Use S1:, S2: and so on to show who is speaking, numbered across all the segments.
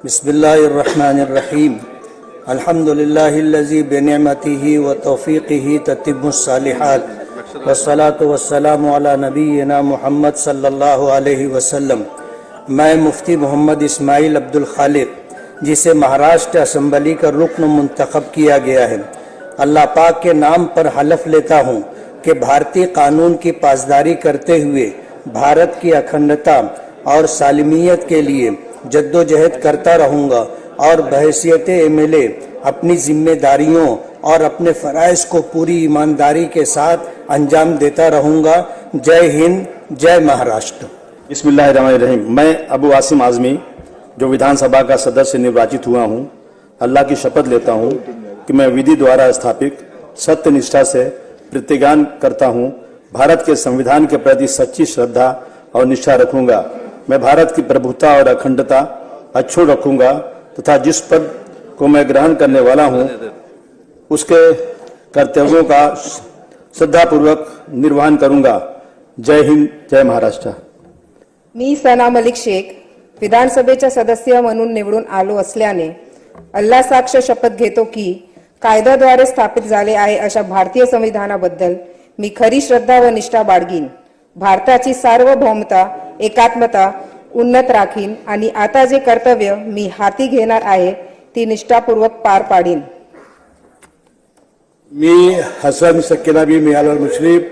S1: बिस्मिल्लाहिर्रहमानिर्रहीम अल्हम्दुलिल्लाहिल्लज़ी बिनिअमतिही व तौफ़ीक़िही ततिम्मुस्सालिहात वस्सलातु वस्सलामु अला नबीना मुहम्मद सल्लल्लाहु अलैहि वसल्लम। मैं मुफ्ती मोहम्मद इस्माइल अब्दुल खालिक, जिसे महाराष्ट्र असम्बली का रुकन मुंतखब किया गया है, अल्लाह पाक के नाम पर हलफ लेता हूँ कि भारतीय कानून की पासदारी करते हुए भारत की अखंडता और सालमियत के लिए जद्दोजहद करता रहूँगा और बहैसियत एमएलए अपनी जिम्मेदारियों और अपने फ़राइज़ को पूरी ईमानदारी के साथ अंजाम देता रहूँगा। जय हिंद, जय महाराष्ट्र।
S2: बिस्मिल्लाहिर्रहमानिर्रहीम। मैं अबू आसिम आज़मी, जो विधानसभा का सदस्य निर्वाचित हुआ हूँ, अल्लाह की शपथ लेता हूँ कि मैं विधि द्वारा स्थापित सत्य निष्ठा से प्रतिज्ञा करता हूँ भारत के संविधान के प्रति सच्ची श्रद्धा और निष्ठा रखूंगा। मैं भारत की प्रभुता और अखंडता अक्षुण्ण रखूंगा तथा जिस पद को मैं ग्रहण करने वाला हूँ उसके कर्तव्यों का श्रद्धापूर्वक निर्वहन करूंगा। जय हिंद, जय महाराष्ट्र।
S3: मी सना मलिक शेख विधानसभेचा सदस्य म्हणून निवडून आलो असल्याने अल्लाह साक्ष शपथ घेतो की कायद्याद्वारे स्थापित झाले आहे अशा भारतीय संविधानाबद्दल मी खरी श्रद्धा व निष्ठा बाळगीन। भारताची सार्वभौमता, एकात्मता उन्नत राखीन आणि आता जे कर्तव्य मी हाती घेणार आहे ती निष्ठापूर्वक पार पाडीन।
S4: मी हसन सकीनाबी मियालाल मुश्रीफ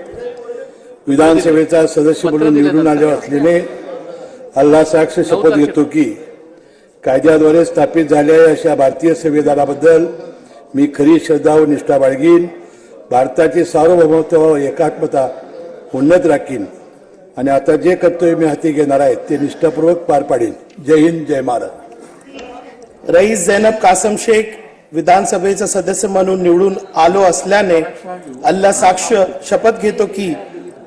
S4: विधानसभेचा सदस्य म्हणून निवडून आलो असल्याने अल्लाह साक्ष शपथ घेतो की कायद्याद्वारे स्थापित झालेल्या अशा भारतीय संविधानाबद्दल मी खरी श्रद्धा व निष्ठा बाळगीन। भारताची सार्वभौमत्व व एकात्मता उन्नत राखीन आणि आता जे कर्तव्य मी हाती घेणार आहे ते निष्ठापूर्वक पार पाडीन। जय हिंद, जय महाराष्ट्र।
S5: रईस जैनब कासम शेख विधानसभेचा सदस्य म्हणून निवडून आलो असल्याने अल्लाह साक्ष शपथ घेतो की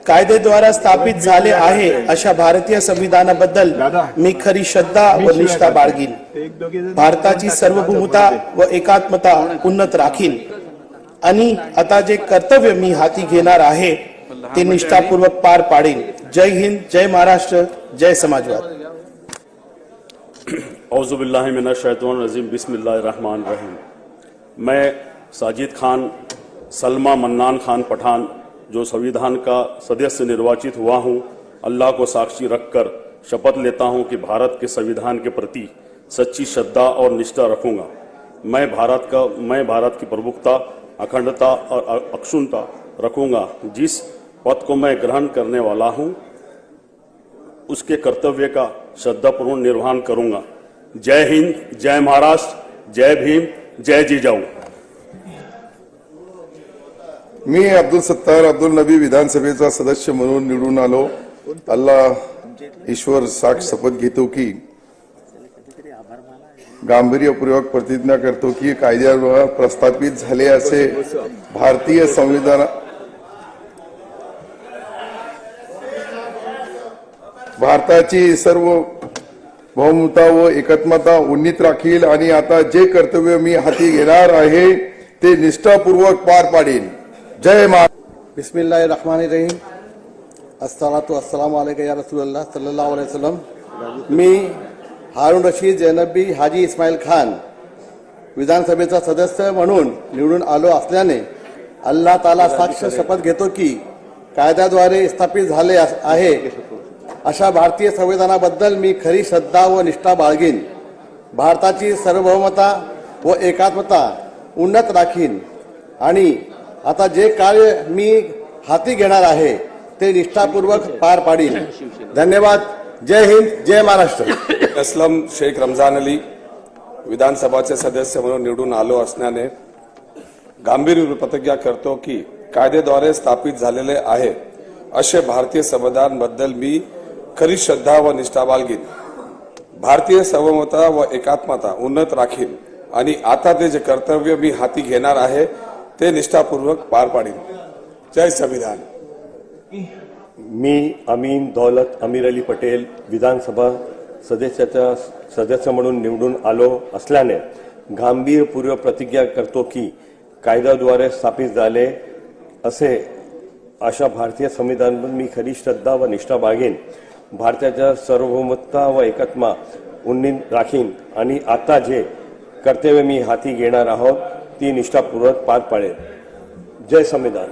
S5: कायद्याद्वारे स्थापित झाले आहे अशा भारतीय संविधानाबद्दल मी खरी श्रद्धा व निष्ठा बाळगीन। भारताची सार्वभौमता व एकात्मता उन्नत राखीन आणि आता जे कर्तव्य मी हाती घेणार आहे ते निष्ठापूर्वक पार पाडीन। जय हिंद, जय महाराष्ट्र, जय समाजवाद।
S6: औज़ु बिल्लाहि मिनश शैतानिर रजीम। बिस्मिल्लाहिर्रहमानिर्रहीम। मैं साजिद खान सलमा मन्नान खान पठान, जो संविधान का सदस्य निर्वाचित हुआ हूँ, अल्लाह को साक्षी रखकर शपथ लेता हूँ कि भारत के संविधान के प्रति सच्ची श्रद्धा और निष्ठा रखूंगा। मैं भारत की प्रभुता, अखंडता और अक्षुण्णता रखूंगा। जिस पद को मैं ग्रहण करने वाला हूँ उसके कर्तव्य का श्रद्धापूर्वक निर्वहन करूंगा। जय हिंद, जय महाराष्ट्र, जय भीम, जय जिजाऊ।
S7: मी अब्दुल सत्तार अब्दुल नबी विधानसभेचा सदस्य म्हणून निवडून आलो। अल्लाह ईश्वर साक्ष शपथ घेतो की गांभीर्यपूर्वक प्रतिज्ञा करतो की कायद्याद्वारे प्रस्थापित झाले असे भारतीय संविधान भारताची सार्वभौमता व एकात्मता उन्नीत राखील आणि आता जे कर्तव्य मी हाती घेणार आहे ते निष्ठापूर्वक पार पाडीन। जय महाराष्ट्र।
S4: बिस्मिल्लाहिर्रहमानिर्रहीम। अस्सलातु वस्सलामु अलैका या रसूलल्लाह सल्लल्लाहु अलैहि वसल्लम। मी हारून रशीद जैनबी हाजी इस्माइल खान विधानसभेचा सदस्य म्हणून निवडून आलो असल्याने अल्लाह ताला साक्ष शपथ घेतो की कायद्याद्वारे स्थापित झाले आहे अशा भारतीय संविधानाबद्दल मी खरी श्रद्धा व निष्ठा बाळगीन। भारताची सार्वभौमता व एकात्मता उन्नत राखीन आणि आता जे कार्य मी हाती घेणार आहे ते निष्ठापूर्वक पार पाडीन। धन्यवाद। जय हिंद, जय महाराष्ट्र।
S8: असलम शेख रमजान अली विधानसभाचे सदस्य म्हणून निवडून आलो असल्याने गांभीर्य प्रतिज्ञा करतो की कायद्याद्वारे स्थापित झालेले आहे असे भारतीय संविधानाबद्दल मी खरी श्रद्धा व निष्ठा बाळगीन। भारतीय सार्वभौमता व एकात्मता उन्नत राखीन आणि आता ते जे कर्तव्य मी हाती घेणार आहे ते निष्ठापूर्वक पार पाडीन। जय संविधान।
S9: मी अमीन दौलत अमीर अली पटेल विधानसभा सदस्य म्हणून निवडून आलो असल्याने गांभीर्यपूर्वक प्रतिज्ञा करतो की कायद्याद्वारे स्थापित झाले असे अशा भारतीय संविधानावर मी खरी श्रद्धा व निष्ठा बाळगेन। भारताच्या सार्वभौमता व एकात्मा उन्नीत राखीन आणि आता जे कर्तव्य मी हाती घेणार आहोत ती निष्ठापूर्वक पार पाडेल. जय संविधान.